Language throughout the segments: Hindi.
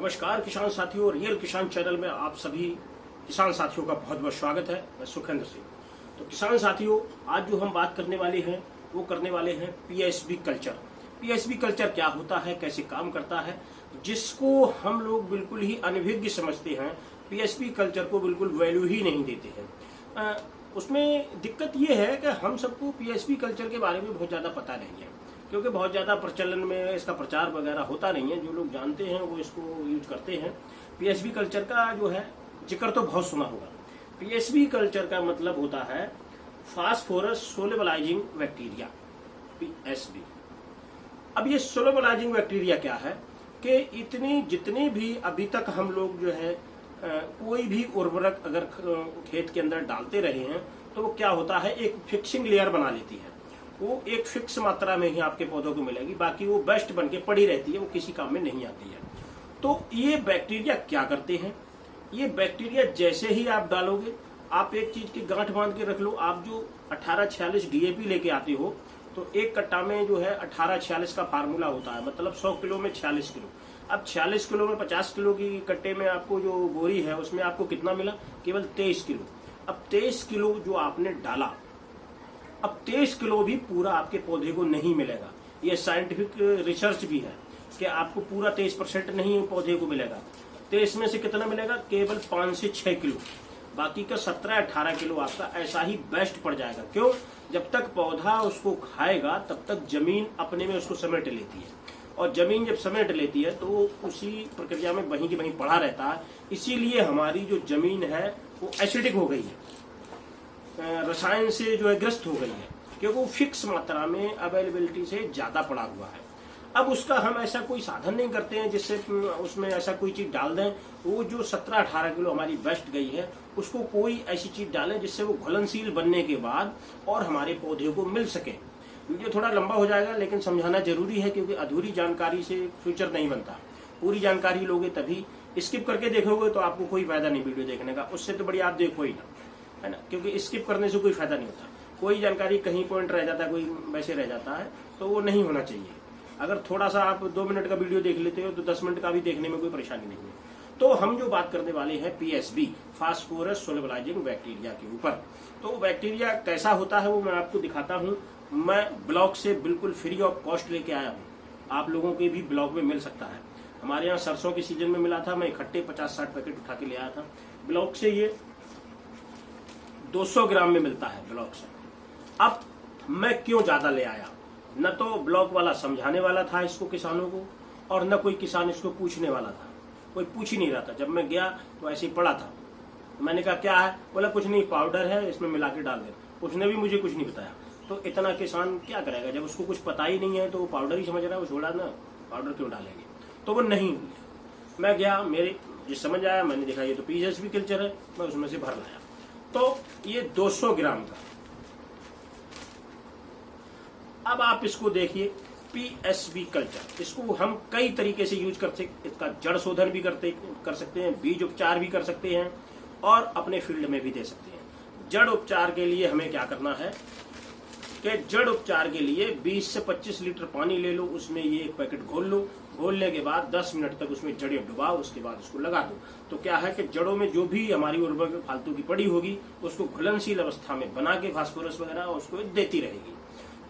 नमस्कार किसान साथियों, रियल किसान चैनल में आप सभी किसान साथियों का बहुत बहुत स्वागत है। मैं सुखेंद्र सिंह। तो किसान साथियों, आज जो हम बात करने वाले हैं वो करने वाले हैं पीएसबी कल्चर। पीएसबी कल्चर क्या होता है, कैसे काम करता है, जिसको हम लोग बिल्कुल ही अनभिज्ञ समझते हैं, पीएसबी कल्चर को बिल्कुल वैल्यू ही नहीं देते हैं। उसमें दिक्कत ये है कि हम सबको पीएसबी कल्चर के बारे में बहुत ज़्यादा पता नहीं है, क्योंकि बहुत ज़्यादा प्रचलन में इसका प्रचार वगैरह होता नहीं है। जो लोग जानते हैं वो इसको यूज करते हैं। पीएसबी कल्चर का जो है जिक्र तो बहुत सुना होगा। पीएसबी कल्चर का मतलब होता है फास्फोरस सोलेबलाइजिंग बैक्टीरिया, पीएसबी। अब ये सोलेबलाइजिंग बैक्टीरिया क्या है कि जितनी भी अभी तक हम लोग जो है कोई भी उर्वरक अगर खेत के अंदर डालते रहे हैं तो वो क्या होता है, एक फिक्सिंग लेयर बना लेती है। वो एक फिक्स मात्रा में ही आपके पौधों को मिलेगी, बाकी वो बेस्ट बन के पड़ी रहती है, वो किसी काम में नहीं आती है। तो ये बैक्टीरिया क्या करते हैं, ये बैक्टीरिया जैसे ही आप डालोगे, आप एक चीज की गांठ बांध के रख लो। आप जो 1846 डीएपी लेके आते हो तो एक कट्टा में जो है 1846 का फार्मूला होता है, मतलब 100 किलो में 46 किलो। अब 46 किलो में 50 किलो की कट्टे में आपको जो बोरी है उसमें आपको कितना मिला, केवल 23 किलो। अब 23 किलो जो आपने डाला, अब 23 किलो भी पूरा आपके पौधे को नहीं मिलेगा। ये साइंटिफिक रिसर्च भी है कि आपको पूरा 23% नहीं पौधे को मिलेगा। 23 में से कितना मिलेगा, केवल 5 से 6 किलो। बाकी का 17-18 किलो आपका ऐसा ही बेस्ट पड़ जाएगा। क्यों? जब तक पौधा उसको खाएगा तब तक जमीन अपने में उसको समेट लेती है, और जमीन जब समेट लेती है तो उसी प्रक्रिया में वहीं की वहीं पड़ा रहता है। इसीलिए हमारी जो जमीन है वो एसिडिक हो गई है, रसायन से जो है ग्रस्त हो गई है, क्योंकि वो फिक्स मात्रा में अवेलेबिलिटी से ज्यादा पड़ा हुआ है। अब उसका हम ऐसा कोई साधन नहीं करते हैं जिससे उसमें ऐसा कोई चीज डाल दें। वो जो 17-18 किलो हमारी बेस्ट गई है उसको कोई ऐसी चीज डालें जिससे वो घुलनशील बनने के बाद और हमारे पौधे को मिल सके। वीडियो थोड़ा लंबा हो जाएगा लेकिन समझाना जरूरी है, क्योंकि अधूरी जानकारी से फ्यूचर नहीं बनता। पूरी जानकारी लोगे तभी। स्किप करके देखोगे तो आपको कोई फायदा नहीं वीडियो देखने का, उससे तो बढ़िया आप देखो ही ना, है ना, क्योंकि स्किप करने से कोई फायदा नहीं होता। कोई जानकारी कहीं पॉइंट रह जाता है, कोई वैसे रह जाता है, तो वो नहीं होना चाहिए। अगर थोड़ा सा आप 2 मिनट का वीडियो देख लेते हो तो 10 मिनट का भी देखने में कोई परेशानी नहीं है। तो हम जो बात करने वाले हैं पीएसबी, फास्फोरस सोलेबलाइजिंग बैक्टीरिया के ऊपर। तो बैक्टीरिया कैसा होता है वो मैं आपको दिखाता हूँ। मैं ब्लॉक से बिल्कुल फ्री ऑफ कॉस्ट लेके आया हूँ, आप लोगों के भी ब्लॉक में मिल सकता है। हमारे यहाँ सरसों के सीजन में मिला था, मैं इकट्ठे 50-60 पैकेट उठा के ले आया था ब्लॉक से। ये 200 ग्राम में मिलता है ब्लॉक से। अब मैं क्यों ज्यादा ले आया, न तो ब्लॉक वाला समझाने वाला था इसको किसानों को, और न कोई किसान इसको पूछने वाला था। कोई पूछ ही नहीं रहा था। जब मैं गया तो ऐसे ही पड़ा था। मैंने कहा क्या है, बोला कुछ नहीं, पाउडर है, इसमें मिला के डाल दे। उसने भी मुझे कुछ नहीं बताया। तो इतना किसान क्या करेगा, जब उसको कुछ पता ही नहीं है तो वो पाउडर ही समझ रहा है, वो छोड़ा ना, पाउडर क्यों डालेंगे। तो वो नहीं, मैं गया, मेरे जिस समझ आया, मैंने देखा ये तो पीएसबी कल्चर है, मैं उसमें से भर लाया। तो ये 200 ग्राम का। अब आप इसको देखिए, पीएसबी कल्चर, इसको हम कई तरीके से यूज कर सकते। इसका जड़ शोधन भी कर सकते हैं, बीज उपचार भी कर सकते हैं, और अपने फील्ड में भी दे सकते हैं। जड़ उपचार के लिए हमें क्या करना है कि जड़ उपचार के लिए 20 से 25 लीटर पानी ले लो, उसमें ये एक पैकेट घोल लो। घोलने के बाद 10 मिनट तक उसमें जड़ें डुबाओ, उसके बाद उसको लगा दो। तो क्या है कि जड़ों में जो भी हमारी उर्वरक फालतू की पड़ी होगी उसको घुलनशील अवस्था में बना के फास्फोरस वगैरह उसको देती रहेगी,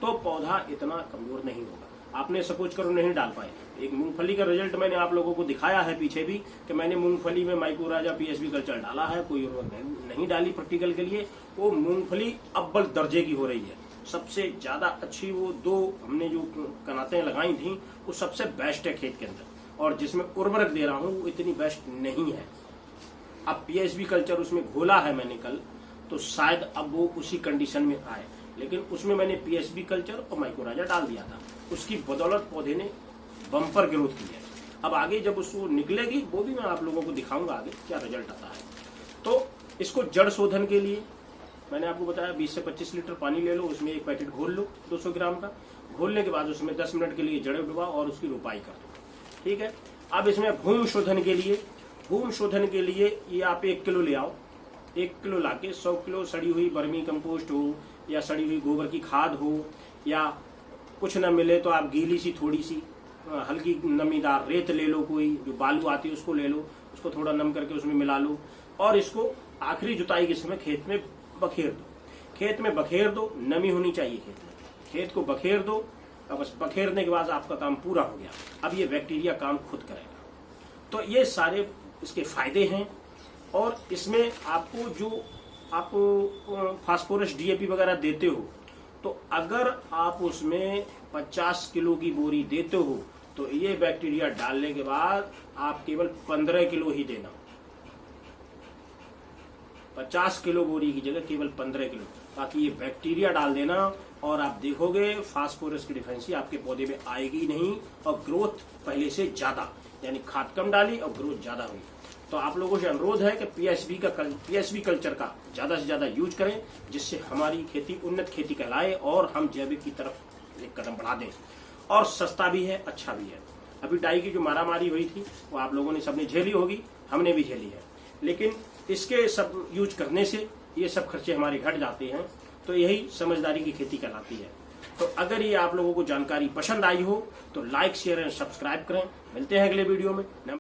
तो पौधा इतना कमजोर नहीं होगा। आपने सपोज करो नहीं डाल पाए, एक मूंगफली का रिजल्ट मैंने आप लोगों को दिखाया है पीछे भी, कि मैंने मूंगफली में माइक्रोराजा पीएसबी कल्चर डाला है, कोई उर्वरक नहीं डाली प्रैक्टिकल के लिए। वो मूंगफली अव्वल दर्जे की हो रही है, सबसे ज्यादा अच्छी। वो 2 हमने जो कनातें लगाई थी वो सबसे बेस्ट है खेत के अंदर, और जिसमें उर्वरक दे रहा हूँ वो इतनी बेस्ट नहीं है। अब पीएसबी कल्चर उसमें घोला है मैंने कल, तो शायद अब वो उसी कंडीशन में आए, लेकिन उसमें मैंने पीएसबी कल्चर और माइक्रोराजा डाल दिया था। उसकी बदौलत पौधे ने बम्पर ग्रोथ की है। अब आगे जब उसको निकलेगी वो भी मैं आप लोगों को दिखाऊंगा आगे क्या रिजल्ट आता है। तो इसको जड़ शोधन के लिए मैंने आपको बताया 20 से 25 लीटर पानी ले लो, उसमें एक पैकेट घोल लो 200 ग्राम का। घोलने के बाद उसमें 10 मिनट के लिए जड़ें डुबाओ और उसकी रोपाई कर दो, ठीक है। अब इसमें भूमि शोधन के लिए ये आप 1 किलो ले आओ। 1 किलो लाके 100 किलो सड़ी हुई वर्मी कंपोस्ट हो, या सड़ी हुई गोबर की खाद हो, या कुछ न मिले तो आप गीली सी थोड़ी सी हल्की नमीदार रेत ले लो, कोई जो बालू आती है उसको ले लो, उसको थोड़ा नम करके उसमें मिला लो और इसको आखिरी जुताई के समय खेत में बखेर दो। खेत में बखेर दो, नमी होनी चाहिए खेत में, खेत को बखेर दो और बस बखेरने के बाद आपका काम पूरा हो गया। अब ये बैक्टीरिया काम खुद करेगा। तो ये सारे इसके फायदे हैं। और इसमें आपको जो आप फास्फोरस डीएपी वगैरह देते हो, तो अगर आप उसमें 50 किलो की बोरी देते हो तो ये बैक्टीरिया डालने के बाद आप केवल 15 किलो ही देना। 50 किलो बोरी की जगह केवल 15 किलो, ताकि ये बैक्टीरिया डाल देना और आप देखोगे फास्फोरस की डिफिशियंसी आपके पौधे में आएगी नहीं और ग्रोथ पहले से ज्यादा, यानी खाद कम डाली और ग्रोथ ज्यादा हुई। तो आप लोगों से अनुरोध है कि पीएसबी कल्चर का ज्यादा से ज्यादा यूज करें, जिससे हमारी खेती उन्नत खेती कहलाए और हम जैविक की तरफ एक कदम बढ़ा दें। और सस्ता भी है, अच्छा भी है। अभी डाई की जो मारामारी हुई थी वो आप लोगों ने सबने झेली होगी, हमने भी झेली है, लेकिन इसके सब यूज करने से ये सब खर्चे हमारे घट जाते हैं। तो यही समझदारी की खेती कहलाती है। तो अगर ये आप लोगों को जानकारी पसंद आई हो तो लाइक, शेयर एंड सब्सक्राइब करें। मिलते हैं अगले वीडियो में।